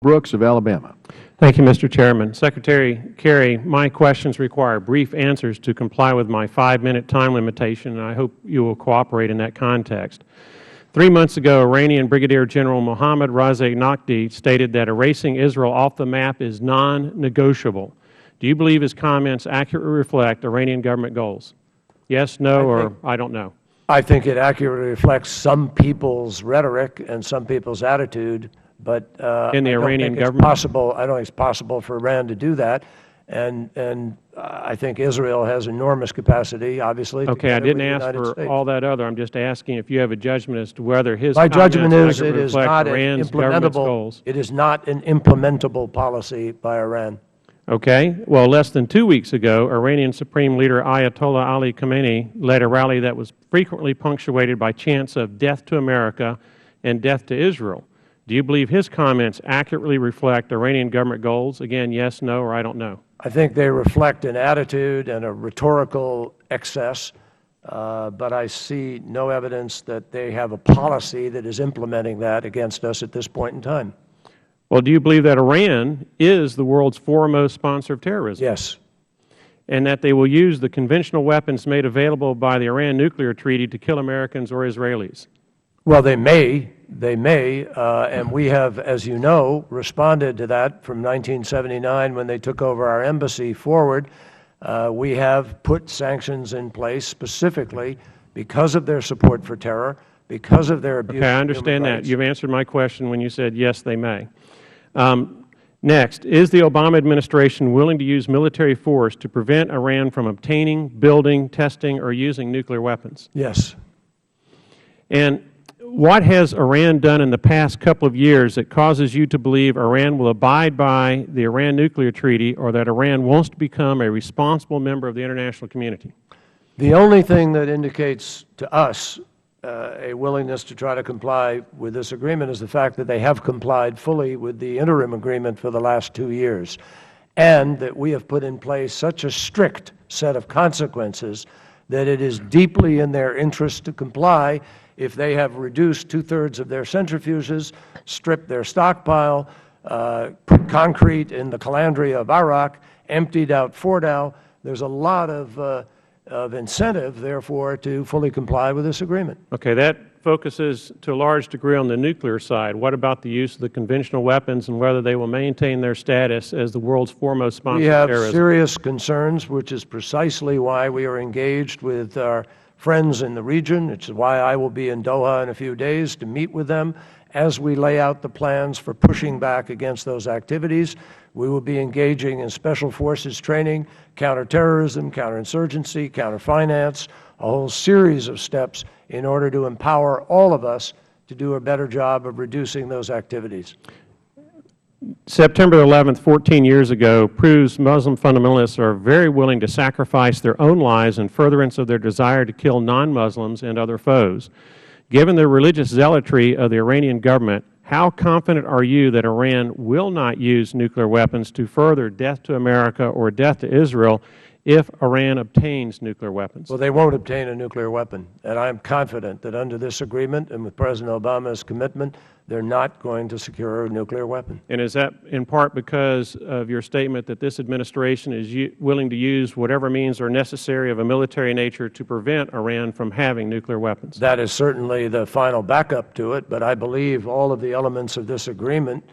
Brooks of Alabama. Thank you, Mr. Chairman. Secretary Kerry, my questions require brief answers to comply with my 5-minute time limitation, and I hope you will cooperate in that context. 3 months ago, Iranian Brigadier General Mohammad Raza Naqvi stated that erasing Israel off the map is non-negotiable. Do you believe his comments accurately reflect Iranian government goals? Yes, no, or I don't know? I think it accurately reflects some people's rhetoric and some people's attitude. But in the Iranian government, I don't think it's possible for Iran to do that, and I think Israel has enormous capacity, obviously. Okay, I didn't ask for all that other. I'm just asking if you have a judgment as to whether his my judgment is it is reflect not Iran's government's goals. It is not an implementable policy by Iran. Okay. Well, less than 2 weeks ago, Iranian Supreme Leader Ayatollah Ali Khamenei led a rally that was frequently punctuated by chants of death to America and death to Israel. Do you believe his comments accurately reflect Iranian government goals? Again, yes, no, or I don't know. I think they reflect an attitude and a rhetorical excess, but I see no evidence that they have a policy that is implementing that against us at this point in time. Well, do you believe that Iran is the world's foremost sponsor of terrorism? Yes. And that they will use the conventional weapons made available by the Iran nuclear treaty to kill Americans or Israelis? Well, they may, and we have, as you know, responded to that from 1979 when they took over our embassy forward. We have put sanctions in place specifically because of their support for terror, because of their abuse of human rights. Okay, I understand that. You've answered my question when you said, yes, they may. Next, is the Obama administration willing to use military force to prevent Iran from obtaining, building, testing, or using nuclear weapons? Yes. And what has Iran done in the past couple of years that causes you to believe Iran will abide by the Iran nuclear treaty or that Iran wants to become a responsible member of the international community? The only thing that indicates to us a willingness to try to comply with this agreement is the fact that they have complied fully with the interim agreement for the last 2 years, and that we have put in place such a strict set of consequences that it is deeply in their interest to comply if they have reduced 2/3 of their centrifuges, stripped their stockpile, put concrete in the Calandria of Iraq, emptied out Fordow. There's a lot of incentive, therefore, to fully comply with this agreement. Okay, that focuses to a large degree on the nuclear side. What about the use of the conventional weapons and whether they will maintain their status as the world's foremost sponsor of terrorism? We have serious concerns, which is precisely why we are engaged with our friends in the region. Which is why I will be in Doha in a few days to meet with them as we lay out the plans for pushing back against those activities. We will be engaging in special forces training, counterterrorism, counterinsurgency, counterfinance, a whole series of steps in order to empower all of us to do a better job of reducing those activities. September 11th, 14 years ago, proves Muslim fundamentalists are very willing to sacrifice their own lives in furtherance of their desire to kill non-Muslims and other foes. Given the religious zealotry of the Iranian government, how confident are you that Iran will not use nuclear weapons to further death to America or death to Israel if Iran obtains nuclear weapons? Well, they won't obtain a nuclear weapon, and I am confident that under this agreement and with President Obama's commitment, they're not going to secure a nuclear weapon. And is that in part because of your statement that this administration is willing to use whatever means are necessary of a military nature to prevent Iran from having nuclear weapons? That is certainly the final backup to it, but I believe all of the elements of this agreement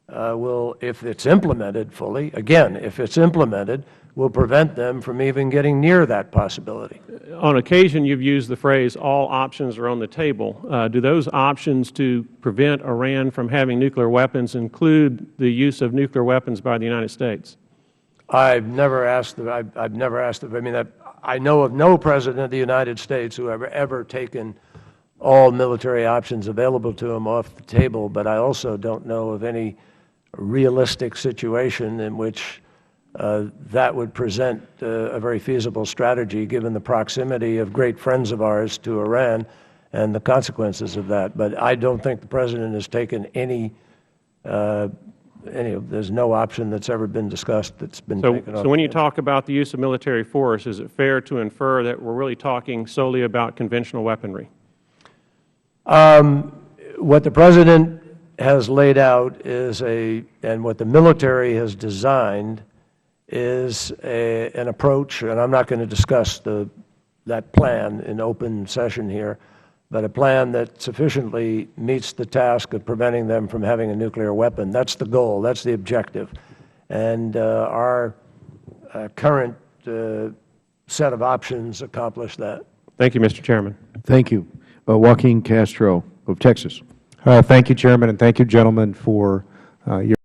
will, if it's implemented fully, again, if it's implemented, will prevent them from even getting near that possibility. On occasion, you've used the phrase, all options are on the table. Do those options to prevent Iran from having nuclear weapons include the use of nuclear weapons by the United States? I've never asked, I mean, I know of no President of the United States who ever taken all military options available to him off the table, but I also don't know of any realistic situation in which that would present a very feasible strategy given the proximity of great friends of ours to Iran and the consequences of that. But I don't think the President has taken any there's no option that's ever been discussed that's been taken off. So when you talk about the use of military force, is it fair to infer that we're really talking solely about conventional weaponry? What the President has laid out is and what the military has designed is an approach, and I'm not going to discuss that plan in open session here, but a plan that sufficiently meets the task of preventing them from having a nuclear weapon. That's the goal. That's the objective. And our current set of options accomplish that. Thank you, Mr. Chairman. Thank you. Joaquin Castro of Texas. Thank you, Chairman, and thank you, gentlemen, for your